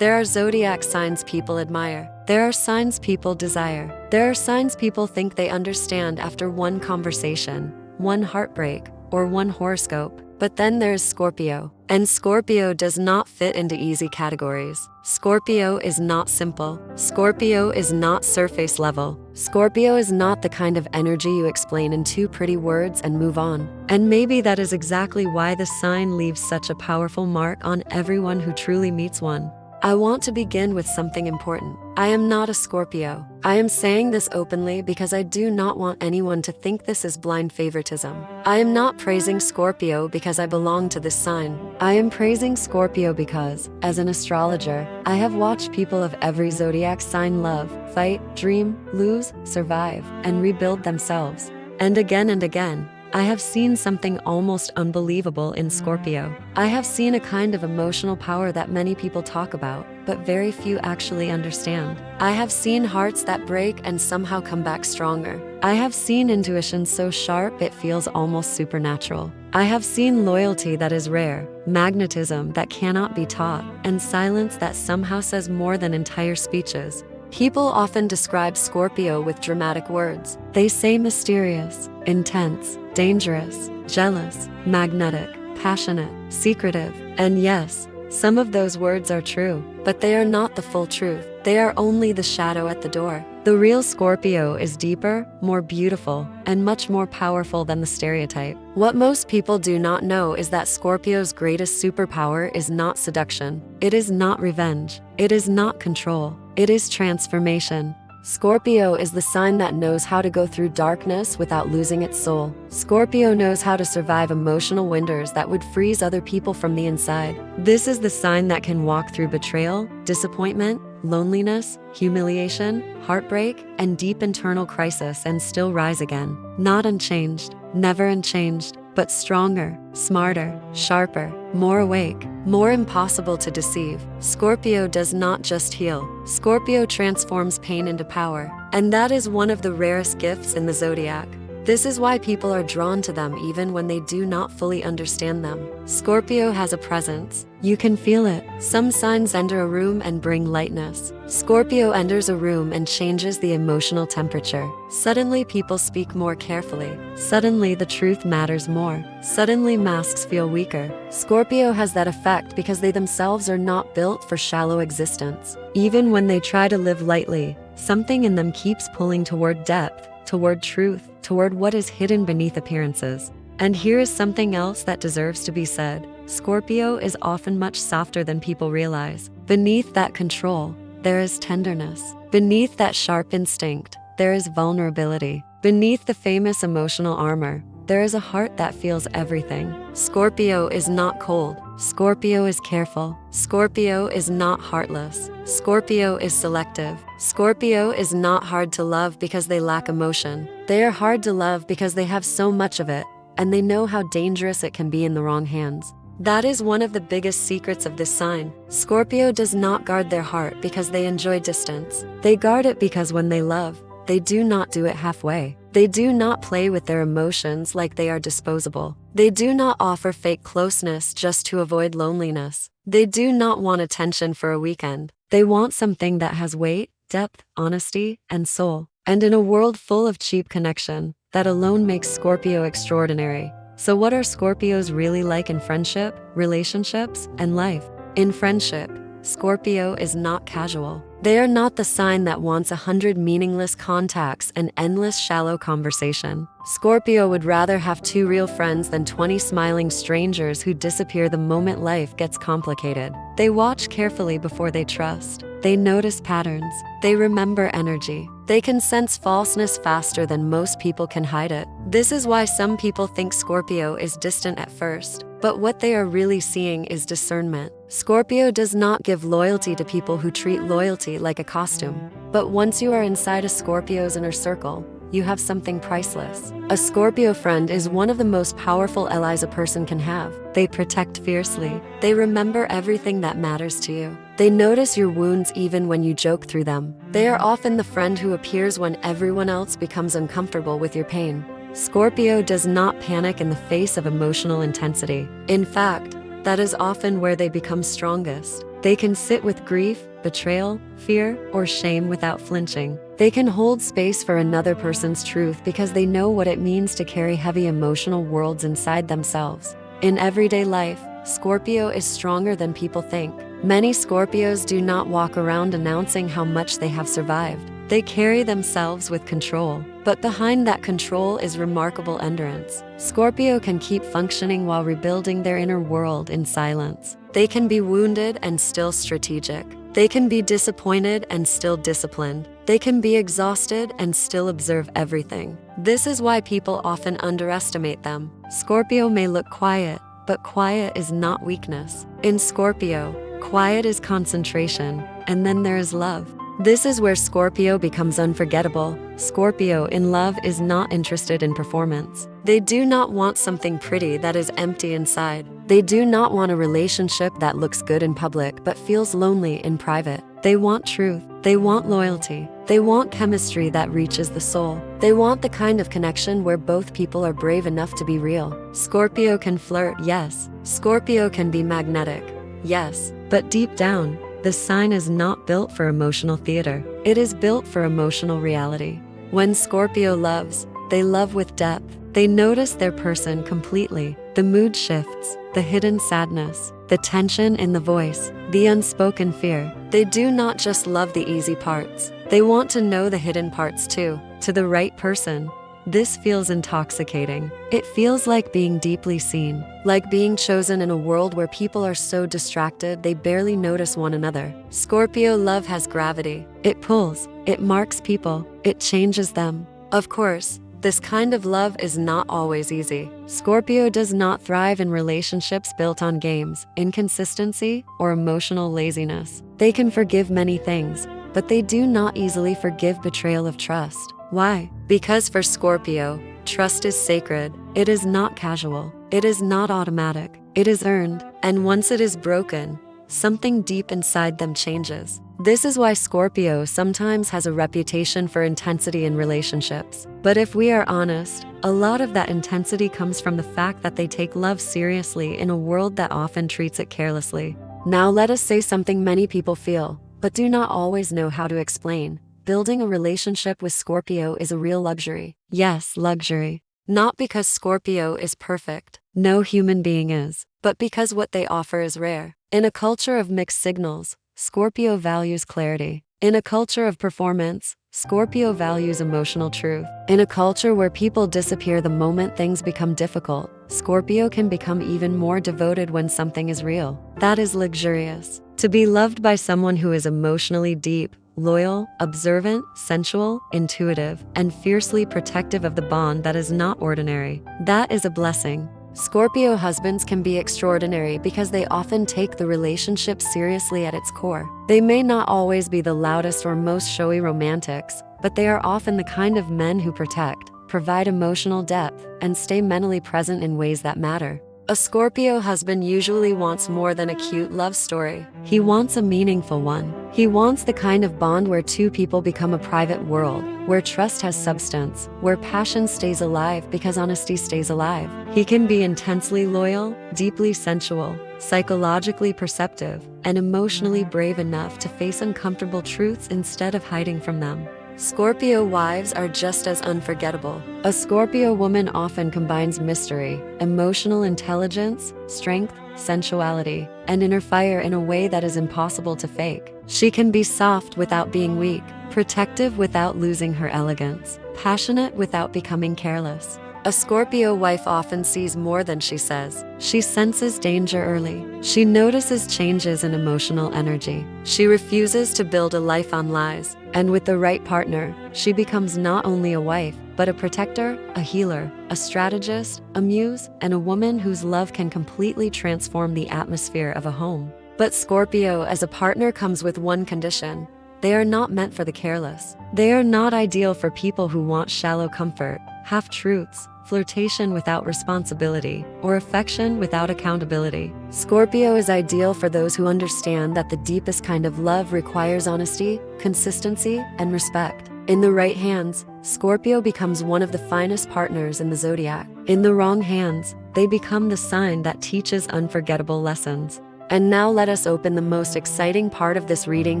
There are zodiac signs people admire. There are signs people desire. There are signs people think they understand after one conversation, one heartbreak, or one horoscope. But then there's Scorpio. And Scorpio does not fit into easy categories. Scorpio is not simple. Scorpio is not surface level. Scorpio is not the kind of energy you explain in two pretty words and move on. And maybe that is exactly why the sign leaves such a powerful mark on everyone who truly meets one. I want to begin with something important. I am not a Scorpio. I am saying this openly because I do not want anyone to think this is blind favoritism. I am not praising Scorpio because I belong to this sign. I am praising Scorpio because, as an astrologer, I have watched people of every zodiac sign love, fight, dream, lose, survive, and rebuild themselves. And again, I have seen something almost unbelievable in Scorpio. I have seen a kind of emotional power that many people talk about, but very few actually understand. I have seen hearts that break and somehow come back stronger. I have seen intuition so sharp it feels almost supernatural. I have seen loyalty that is rare, magnetism that cannot be taught, and silence that somehow says more than entire speeches. People often describe Scorpio with dramatic words. They say mysterious, intense, dangerous, jealous, magnetic, passionate, secretive. And yes, some of those words are true, but they are not the full truth. They are only the shadow at the door. The real Scorpio is deeper, more beautiful, and much more powerful than the stereotype. What most people do not know is that Scorpio's greatest superpower is not seduction. It is not revenge. It is not control. It is transformation. Scorpio is the sign that knows how to go through darkness without losing its soul. Scorpio knows how to survive emotional winters that would freeze other people from the inside. This is the sign that can walk through betrayal, disappointment, loneliness, humiliation, heartbreak, and deep internal crisis and still rise again. Not unchanged, never unchanged, but stronger, smarter, sharper, more awake, more impossible to deceive. Scorpio does not just heal. Scorpio transforms pain into power. And that is one of the rarest gifts in the zodiac. This is why people are drawn to them even when they do not fully understand them. Scorpio has a presence. You can feel it. Some signs enter a room and bring lightness. Scorpio enters a room and changes the emotional temperature. Suddenly people speak more carefully. Suddenly the truth matters more. Suddenly masks feel weaker. Scorpio has that effect because they themselves are not built for shallow existence. Even when they try to live lightly, something in them keeps pulling toward depth, toward truth, toward what is hidden beneath appearances. And here is something else that deserves to be said. Scorpio is often much softer than people realize. Beneath that control, there is tenderness. Beneath that sharp instinct, there is vulnerability. Beneath the famous emotional armor, there is a heart that feels everything. Scorpio is not cold. Scorpio is careful. Scorpio is not heartless. Scorpio is selective. Scorpio is not hard to love because they lack emotion. They are hard to love because they have so much of it, and they know how dangerous it can be in the wrong hands. That is one of the biggest secrets of this sign. Scorpio does not guard their heart because they enjoy distance. They guard it because when they love, they do not do it halfway. They do not play with their emotions like they are disposable. They do not offer fake closeness just to avoid loneliness. They do not want attention for a weekend. They want something that has weight, depth, honesty, and soul. And in a world full of cheap connection, that alone makes Scorpio extraordinary. So what are Scorpios really like in friendship, relationships, and life? In friendship, Scorpio is not casual. They are not the sign that wants 100 meaningless contacts and endless shallow conversation. Scorpio would rather have 2 real friends than 20 smiling strangers who disappear the moment life gets complicated. They watch carefully before they trust. They notice patterns. They remember energy. They can sense falseness faster than most people can hide it. This is why some people think Scorpio is distant at first, but what they are really seeing is discernment. Scorpio does not give loyalty to people who treat loyalty like a costume. But once you are inside a Scorpio's inner circle, you have something priceless. A Scorpio friend is one of the most powerful allies a person can have. They protect fiercely. They remember everything that matters to you. They notice your wounds even when you joke through them. They are often the friend who appears when everyone else becomes uncomfortable with your pain. Scorpio does not panic in the face of emotional intensity. In fact, that is often where they become strongest. They can sit with grief, betrayal, fear, or shame without flinching. They can hold space for another person's truth because they know what it means to carry heavy emotional worlds inside themselves. In everyday life, Scorpio is stronger than people think. Many Scorpios do not walk around announcing how much they have survived. They carry themselves with control, but behind that control is remarkable endurance. Scorpio can keep functioning while rebuilding their inner world in silence. They can be wounded and still strategic. They can be disappointed and still disciplined. They can be exhausted and still observe everything. This is why people often underestimate them. Scorpio may look quiet, but quiet is not weakness. In Scorpio, quiet is concentration, and then there is love. This is where Scorpio becomes unforgettable. Scorpio in love is not interested in performance. They do not want something pretty that is empty inside. They do not want a relationship that looks good in public but feels lonely in private. They want truth. They want loyalty. They want chemistry that reaches the soul. They want the kind of connection where both people are brave enough to be real. Scorpio can flirt, yes. Scorpio can be magnetic, yes. But deep down, the sign is not built for emotional theater. It is built for emotional reality. When Scorpio loves, they love with depth. They notice their person completely. The mood shifts, the hidden sadness, the tension in the voice, the unspoken fear. They do not just love the easy parts. They want to know the hidden parts too. To the right person, this feels intoxicating. It feels like being deeply seen, like being chosen in a world where people are so distracted they barely notice one another. Scorpio love has gravity. It pulls, it marks people, it changes them. Of course, this kind of love is not always easy. Scorpio does not thrive in relationships built on games, inconsistency, or emotional laziness. They can forgive many things, but they do not easily forgive betrayal of trust. Why? Because for Scorpio, trust is sacred. It is not casual. It is not automatic. It is earned. And once it is broken, something deep inside them changes. This is why Scorpio sometimes has a reputation for intensity in relationships. But if we are honest, a lot of that intensity comes from the fact that they take love seriously in a world that often treats it carelessly. Now let us say something many people feel, but do not always know how to explain. Building a relationship with Scorpio is a real luxury. Yes, luxury. Not because Scorpio is perfect. No human being is. But because what they offer is rare. In a culture of mixed signals, Scorpio values clarity. In a culture of performance, Scorpio values emotional truth. In a culture where people disappear the moment things become difficult, Scorpio can become even more devoted when something is real. That is luxurious. To be loved by someone who is emotionally deep, loyal, observant, sensual, intuitive, and fiercely protective of the bond that is not ordinary. That is a blessing. Scorpio husbands can be extraordinary because they often take the relationship seriously at its core. They may not always be the loudest or most showy romantics, but they are often the kind of men who protect, provide emotional depth, and stay mentally present in ways that matter. A Scorpio husband usually wants more than a cute love story. He wants a meaningful one. He wants the kind of bond where two people become a private world, where trust has substance, where passion stays alive because honesty stays alive. He can be intensely loyal, deeply sensual, psychologically perceptive, and emotionally brave enough to face uncomfortable truths instead of hiding from them. Scorpio wives are just as unforgettable. A Scorpio woman often combines mystery, emotional intelligence, strength, sensuality, and inner fire in a way that is impossible to fake. She can be soft without being weak, protective without losing her elegance, passionate without becoming careless. A Scorpio wife often sees more than she says. She senses danger early. She notices changes in emotional energy. She refuses to build a life on lies. And with the right partner, she becomes not only a wife, but a protector, a healer, a strategist, a muse, and a woman whose love can completely transform the atmosphere of a home. But Scorpio as a partner comes with one condition. They are not meant for the careless. They are not ideal for people who want shallow comfort, half-truths, flirtation without responsibility, or affection without accountability. Scorpio is ideal for those who understand that the deepest kind of love requires honesty, consistency, and respect. In the right hands, Scorpio becomes one of the finest partners in the Zodiac. In the wrong hands, they become the sign that teaches unforgettable lessons. And now let us open the most exciting part of this reading,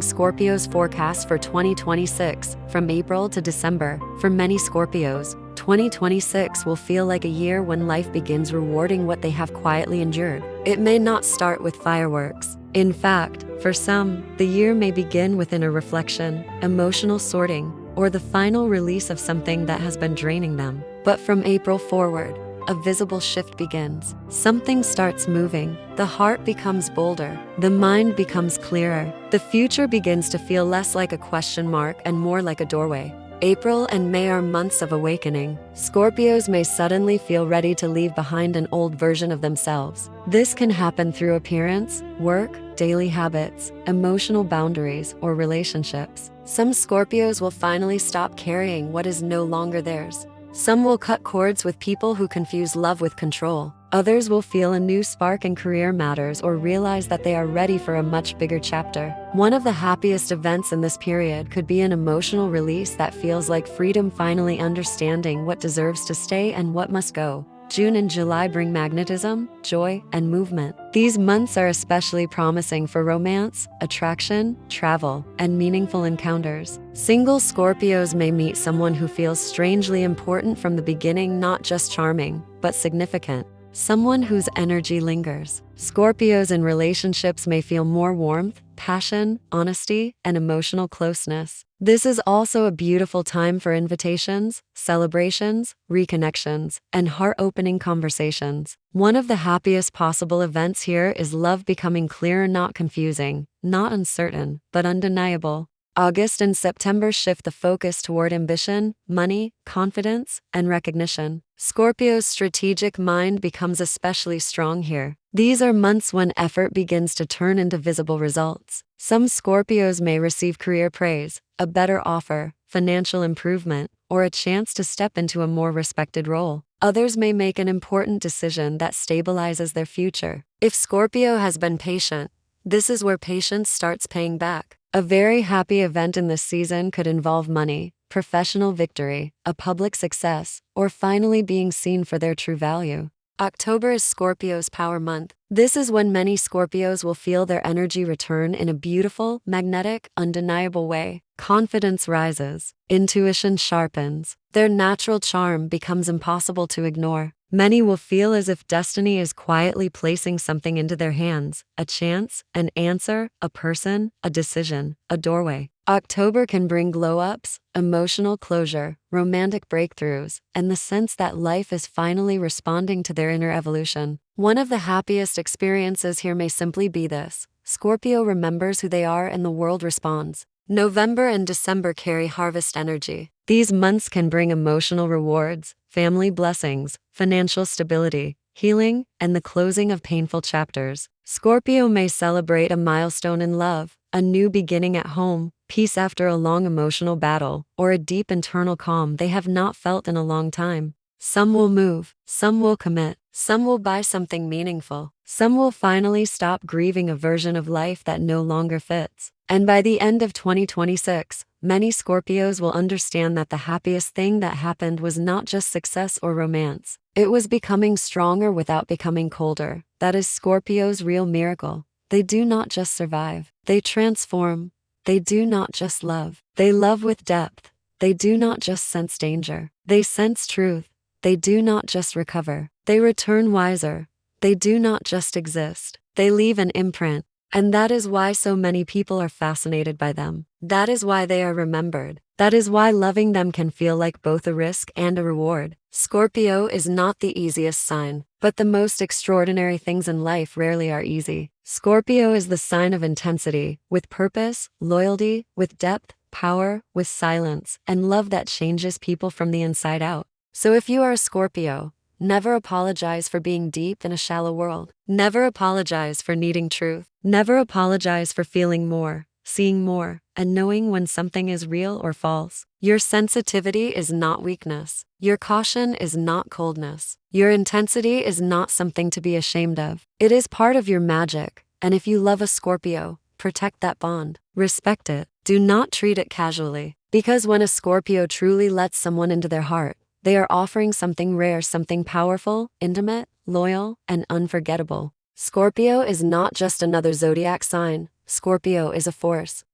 Scorpio's forecast for 2026, from April to December. For many Scorpios, 2026 will feel like a year when life begins rewarding what they have quietly endured. It may not start with fireworks. In fact, for some, the year may begin with inner reflection, emotional sorting, or the final release of something that has been draining them. But from April forward, a visible shift begins. Something starts moving. The heart becomes bolder. The mind becomes clearer. The future begins to feel less like a question mark and more like a doorway. April and May are months of awakening. Scorpios may suddenly feel ready to leave behind an old version of themselves. This can happen through appearance, work, daily habits, emotional boundaries, or relationships. Some Scorpios will finally stop carrying what is no longer theirs. Some will cut cords with people who confuse love with control. Others will feel a new spark in career matters or realize that they are ready for a much bigger chapter. One of the happiest events in this period could be an emotional release that feels like freedom, finally understanding what deserves to stay and what must go. June and July bring magnetism, joy, and movement. These months are especially promising for romance, attraction, travel, and meaningful encounters. Single Scorpios may meet someone who feels strangely important from the beginning, not just charming, but significant. Someone whose energy lingers. Scorpios in relationships may feel more warmth, passion, honesty, and emotional closeness. This is also a beautiful time for invitations, celebrations, reconnections, and heart-opening conversations. One of the happiest possible events here is love becoming clearer, not confusing, not uncertain, but undeniable. August and September shift the focus toward ambition, money, confidence, and recognition. Scorpio's strategic mind becomes especially strong here. These are months when effort begins to turn into visible results. Some Scorpios may receive career praise, a better offer, financial improvement, or a chance to step into a more respected role. Others may make an important decision that stabilizes their future. If Scorpio has been patient, this is where patience starts paying back. A very happy event in this season could involve money, professional victory, a public success, or finally being seen for their true value. October is Scorpio's power month. This is when many Scorpios will feel their energy return in a beautiful, magnetic, undeniable way. Confidence rises. Intuition sharpens. Their natural charm becomes impossible to ignore. Many will feel as if destiny is quietly placing something into their hands, a chance, an answer, a person, a decision, a doorway. October can bring glow-ups, emotional closure, romantic breakthroughs, and the sense that life is finally responding to their inner evolution. One of the happiest experiences here may simply be this: Scorpio remembers who they are and the world responds. November and December carry harvest energy. These months can bring emotional rewards, family blessings, financial stability, healing, and the closing of painful chapters. Scorpio may celebrate a milestone in love, a new beginning at home, peace after a long emotional battle, or a deep internal calm they have not felt in a long time. Some will move, some will commit, some will buy something meaningful, some will finally stop grieving a version of life that no longer fits. And by the end of 2026, many Scorpios will understand that the happiest thing that happened was not just success or romance. It was becoming stronger without becoming colder. That is Scorpio's real miracle. They do not just survive, they transform. They do not just love, they love with depth. They do not just sense danger, they sense truth. They do not just recover, they return wiser. They do not just exist, they leave an imprint. And that is why so many people are fascinated by them. That is why they are remembered. That is why loving them can feel like both a risk and a reward. Scorpio is not the easiest sign, but the most extraordinary things in life rarely are easy. Scorpio is the sign of intensity, with purpose, loyalty, with depth, power, with silence, and love that changes people from the inside out. So if you are a Scorpio, never apologize for being deep in a shallow world. Never apologize for needing truth. Never apologize for feeling more, seeing more, and knowing when something is real or false. Your sensitivity is not weakness. Your caution is not coldness. Your intensity is not something to be ashamed of. It is part of your magic, and if you love a Scorpio, protect that bond. Respect it. Do not treat it casually. Because when a Scorpio truly lets someone into their heart, they are offering something rare, something powerful, intimate, loyal, and unforgettable. Scorpio is not just another zodiac sign, Scorpio is a force.